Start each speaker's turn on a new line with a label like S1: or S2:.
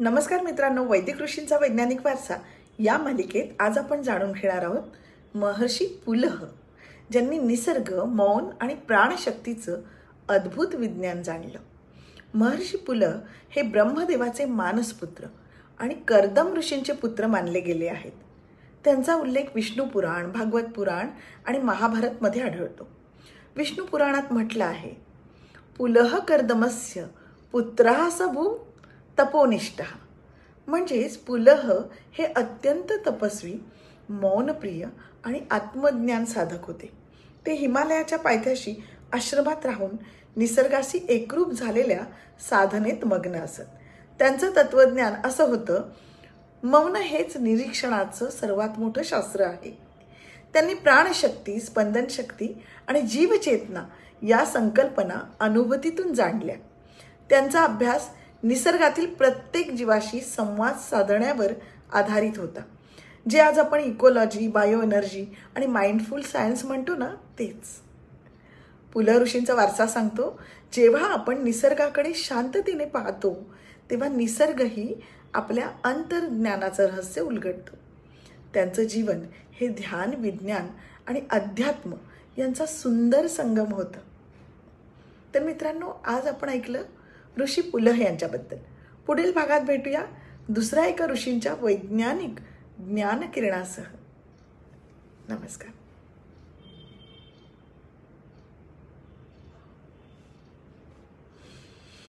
S1: नमस्कार मित्रांनो, वैदिक ऋषींचा वैज्ञानिक वारसा या मालिकेत आज आपण जाणून घेणार आहोत महर्षी पुलह, ज्यांनी निसर्ग, मौन आणि प्राणशक्तीचं अद्भुत विज्ञान जाणलं। महर्षी पुलह हे ब्रह्मदेवाचे मानसपुत्र आणि कर्दम ऋषींचे पुत्र मानले गेले आहेत। त्यांचा उल्लेख विष्णू पुराण, भागवत पुराण आणि महाभारत मध्ये आढळतो। विष्णू पुराणात म्हटलं आहे, पुलह कर्दमस्य पुत्रः सभू तपोनिष्ठः। म्हणजेच पुलह हे अत्यंत तपस्वी, मौनप्रिय आणि आत्मज्ञान साधक होते। ते हिमालयाच्या पायथ्याशी आश्रमात राहून निसर्गाशी एकरूप झालेल्या साधनेत मग्न असत। त्यांचं तत्वज्ञान असं होतं, मौन हेच निरीक्षणाचं सर्वात मोठं शास्त्र आहे। त्यांनी प्राणशक्ती, स्पंदनशक्ती आणि जीवचेतना या संकल्पना अनुभूतीतून जाणल्या। त्यांचा अभ्यास निसर्गातील प्रत्येक जीवाशी संवाद साधण्यावर आधारित होता, जे आज आपण इकोलॉजी, बायो एनर्जी आणि माइंडफुल सायन्स म्हणतो ना, तेच। पुलह ऋषींचा वारसा सांगतो, जेव्हा आपण निसर्गाकडे शांततेने पाहतो तेव्हा निसर्गही आपल्या अंतर्ज्ञानाचं रहस्य उलगडतो। त्यांचं जीवन हे ध्यान, विज्ञान आणि अध्यात्म यांचा सुंदर संगम होतं। तर मित्रांनो, आज आपण ऐकलं ऋषी पुलह यांच्याबद्दल। पुढील भागात भेटूया दुसऱ्या एका ऋषींच्या वैज्ञानिक ज्ञानकिरणासह। नमस्कार।